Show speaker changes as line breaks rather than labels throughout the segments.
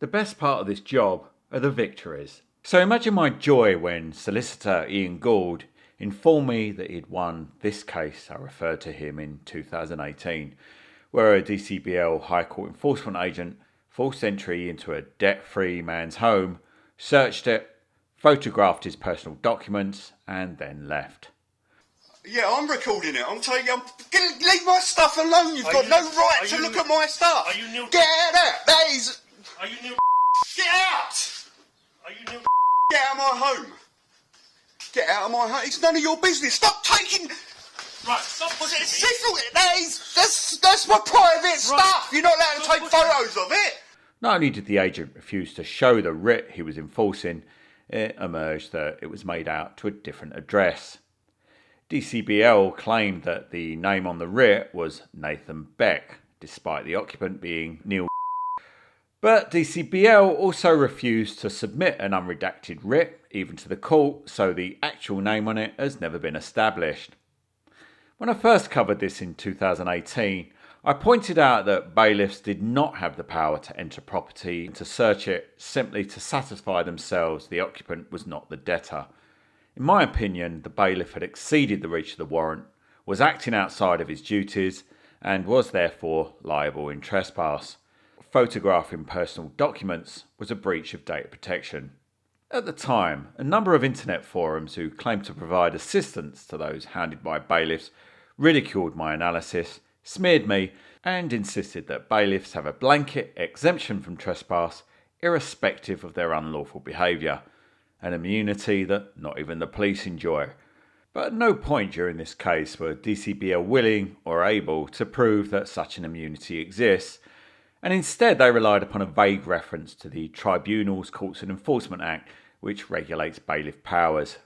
The best part of this job are the victories. So imagine my joy when solicitor Ian Gould informed me that he'd won this case I referred to him in 2018, where a DCBL High Court enforcement agent forced entry into a debt-free man's home, searched it, photographed his personal documents and then left.
Yeah, I'm recording it. I'm telling you, leave my stuff alone. You've got no right to look at my stuff.
Are you Neil?
Get out! That is.
Are you Neil?
Get out!
Are you Neil?
Get out of my home. Get out of my home. It's none of your business. Stop taking.
Right, stop.
Was it civil? That's my private stuff. You're not allowed to take photos of it.
Not only did the agent refuse to show the writ he was enforcing, it emerged that it was made out to a different address. DCBL claimed that the name on the writ was Nathan Beck, despite the occupant being Neil. But DCBL also refused to submit an unredacted writ, even to the court, so the actual name on it has never been established. When I first covered this in 2018, I pointed out that bailiffs did not have the power to enter property and to search it simply to satisfy themselves the occupant was not the debtor. In my opinion, the bailiff had exceeded the reach of the warrant, was acting outside of his duties, and was therefore liable in trespass. Photographing personal documents was a breach of data protection. At the time, a number of internet forums who claimed to provide assistance to those hounded by bailiffs ridiculed my analysis, smeared me, and insisted that bailiffs have a blanket exemption from trespass irrespective of their unlawful behaviour, an immunity that not even the police enjoy. But at no point during this case were DCBL willing or able to prove that such an immunity exists, and instead they relied upon a vague reference to the Tribunals, Courts and Enforcement Act, which regulates bailiff powers.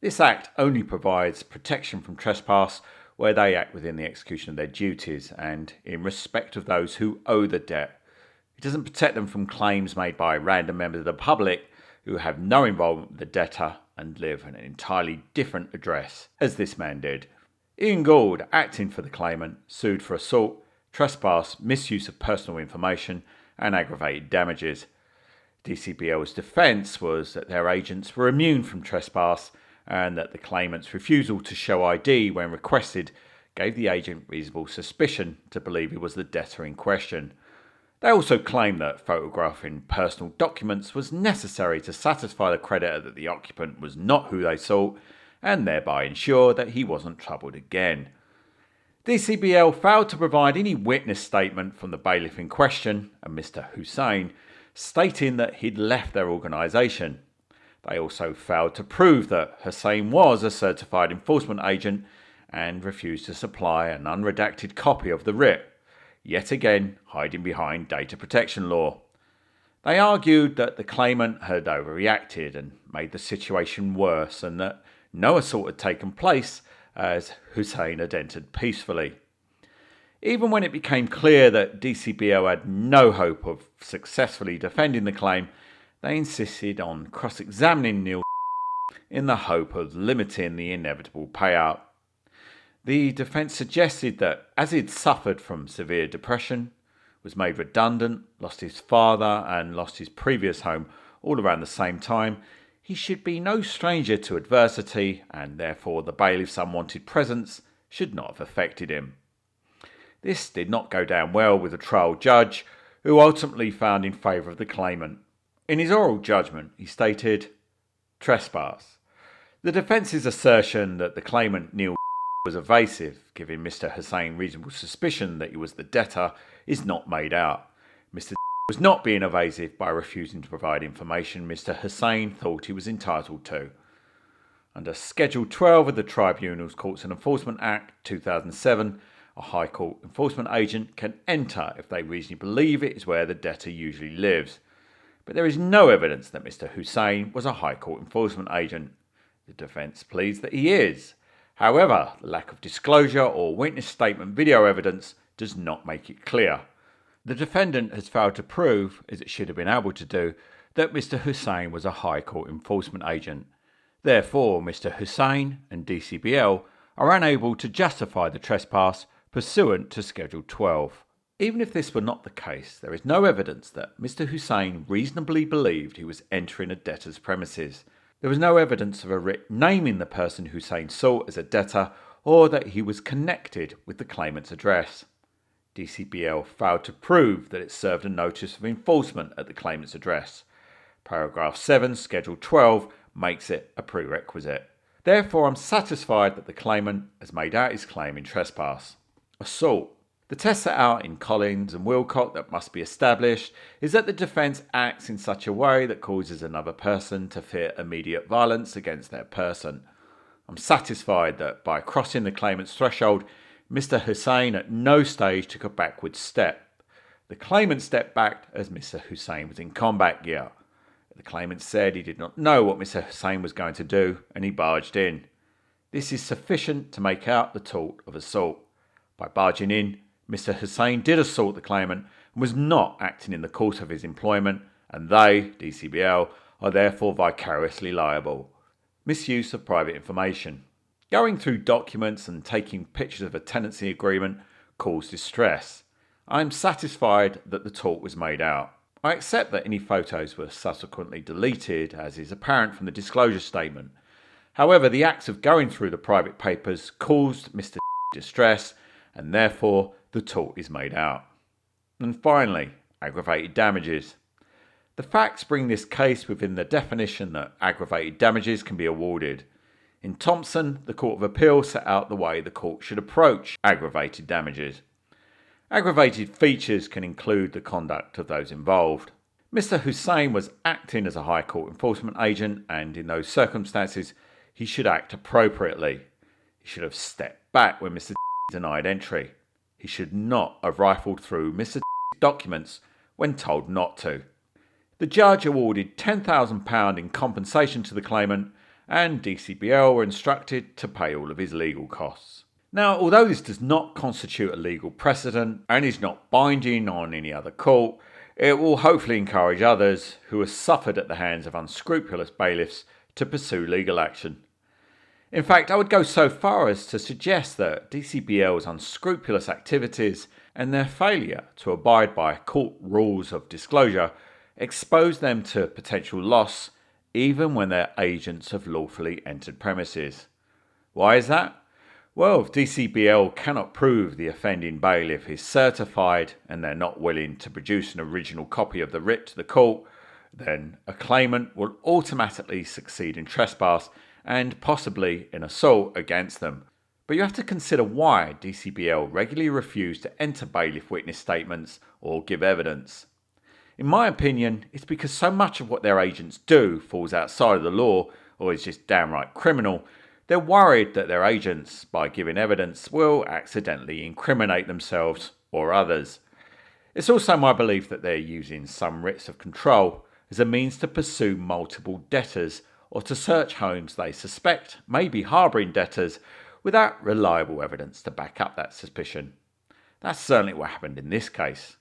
This act only provides protection from trespass where they act within the execution of their duties and in respect of those who owe the debt. It doesn't protect them from claims made by random members of the public who have no involvement with the debtor and live in an entirely different address, as this man did. Ian Gould, acting for the claimant, sued for assault, trespass, misuse of personal information and aggravated damages. DCBL's defence was that their agents were immune from trespass and that the claimant's refusal to show ID when requested gave the agent reasonable suspicion to believe he was the debtor in question. They also claimed that photographing personal documents was necessary to satisfy the creditor that the occupant was not who they sought and thereby ensure that he wasn't troubled again. DCBL failed to provide any witness statement from the bailiff in question, and Mr. Hussain, stating that he'd left their organisation. They also failed to prove that Hussain was a certified enforcement agent and refused to supply an unredacted copy of the writ, yet again hiding behind data protection law. They argued that the claimant had overreacted and made the situation worse and that no assault had taken place as Hussain had entered peacefully. Even when it became clear that DCBL had no hope of successfully defending the claim, they insisted on cross-examining Neil in the hope of limiting the inevitable payout. The defence suggested that as he'd suffered from severe depression, was made redundant, lost his father and lost his previous home all around the same time, he should be no stranger to adversity and therefore the bailiff's unwanted presence should not have affected him. This did not go down well with the trial judge, who ultimately found in favour of the claimant. In his oral judgment, he stated, "Trespass. The defence's assertion that the claimant Neil was evasive, giving Mr. Hussain reasonable suspicion that he was the debtor, is not made out. Mr. was not being evasive by refusing to provide information Mr. Hussain thought he was entitled to. Under Schedule 12 of the Tribunals, Courts and Enforcement Act 2007, a High Court enforcement agent can enter if they reasonably believe it is where the debtor usually lives. But there is no evidence that Mr. Hussain was a High Court enforcement agent. The defence pleads that he is. However, the lack of disclosure or witness statement video evidence does not make it clear. The defendant has failed to prove, as it should have been able to do, that Mr. Hussain was a High Court enforcement agent. Therefore, Mr. Hussain and DCBL are unable to justify the trespass pursuant to Schedule 12. Even if this were not the case, there is no evidence that Mr. Hussein reasonably believed he was entering a debtor's premises. There was no evidence of a writ naming the person Hussein sought as a debtor or that he was connected with the claimant's address. DCBL failed to prove that it served a notice of enforcement at the claimant's address. Paragraph 7, Schedule 12 makes it a prerequisite. Therefore, I'm satisfied that the claimant has made out his claim in trespass. Assault. The test set out in Collins and Wilcott that must be established is that the defence acts in such a way that causes another person to fear immediate violence against their person. I'm satisfied that by crossing the claimant's threshold, Mr. Hussein at no stage took a backward step. The claimant stepped back as Mr. Hussein was in combat gear. The claimant said he did not know what Mr. Hussein was going to do and he barged in. This is sufficient to make out the tort of assault. By barging in, Mr. Hussein did assault the claimant and was not acting in the course of his employment, and they, DCBL, are therefore vicariously liable. Misuse of private information. Going through documents and taking pictures of a tenancy agreement caused distress. I am satisfied that the tort was made out. I accept that any photos were subsequently deleted, as is apparent from the disclosure statement. However, the acts of going through the private papers caused Mr. distress, and therefore the tort is made out. And finally, aggravated damages. The facts bring this case within the definition that aggravated damages can be awarded. In Thompson, the Court of Appeal set out the way the court should approach aggravated damages. Aggravated features can include the conduct of those involved. Mr. Hussein was acting as a High Court enforcement agent, and in those circumstances, he should act appropriately. He should have stepped back when Mr. denied entry. He should not have rifled through Mr. documents when told not to. The judge awarded £10,000 in compensation to the claimant, and DCBL were instructed to pay all of his legal costs. Now, although this does not constitute a legal precedent and is not binding on any other court, it will hopefully encourage others who have suffered at the hands of unscrupulous bailiffs to pursue legal action. In fact, I would go so far as to suggest that DCBL's unscrupulous activities and their failure to abide by court rules of disclosure expose them to potential loss even when their agents have lawfully entered premises. Why is that? Well, if DCBL cannot prove the offending bailiff is certified and they're not willing to produce an original copy of the writ to the court, then a claimant will automatically succeed in trespass and possibly in assault against them. But you have to consider why DCBL regularly refuse to enter bailiff witness statements or give evidence. In my opinion, it's because so much of what their agents do falls outside of the law or is just downright criminal. They're worried that their agents, by giving evidence, will accidentally incriminate themselves or others. It's also my belief that they're using some writs of control as a means to pursue multiple debtors or to search homes they suspect may be harbouring debtors without reliable evidence to back up that suspicion. That's certainly what happened in this case.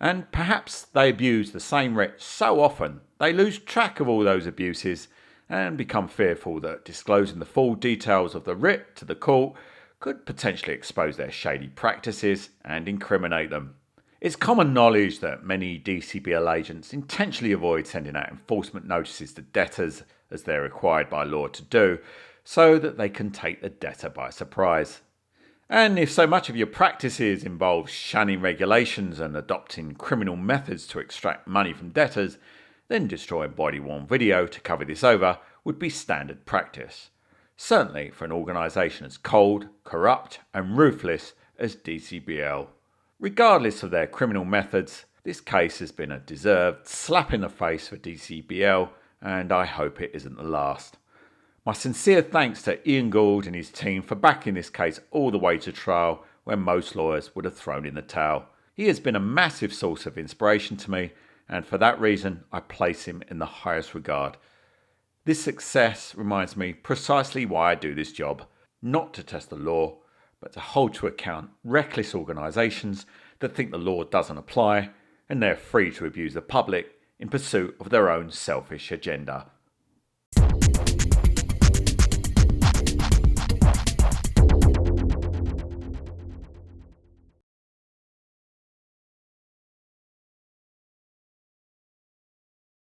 And perhaps they abuse the same writ so often they lose track of all those abuses and become fearful that disclosing the full details of the writ to the court could potentially expose their shady practices and incriminate them. It's common knowledge that many DCBL agents intentionally avoid sending out enforcement notices to debtors as they're required by law to do, so that they can take the debtor by surprise. And if so much of your practices involves shunning regulations and adopting criminal methods to extract money from debtors, then destroying body-worn video to cover this over would be standard practice. Certainly for an organisation as cold, corrupt and ruthless as DCBL. Regardless of their criminal methods, this case has been a deserved slap in the face for DCBL, and I hope it isn't the last. My sincere thanks to Ian Gould and his team for backing this case all the way to trial when most lawyers would have thrown in the towel. He has been a massive source of inspiration to me, and for that reason I place him in the highest regard. This success reminds me precisely why I do this job, not to test the law, but to hold to account reckless organisations that think the law doesn't apply and they're free to abuse the public in pursuit of their own selfish agenda.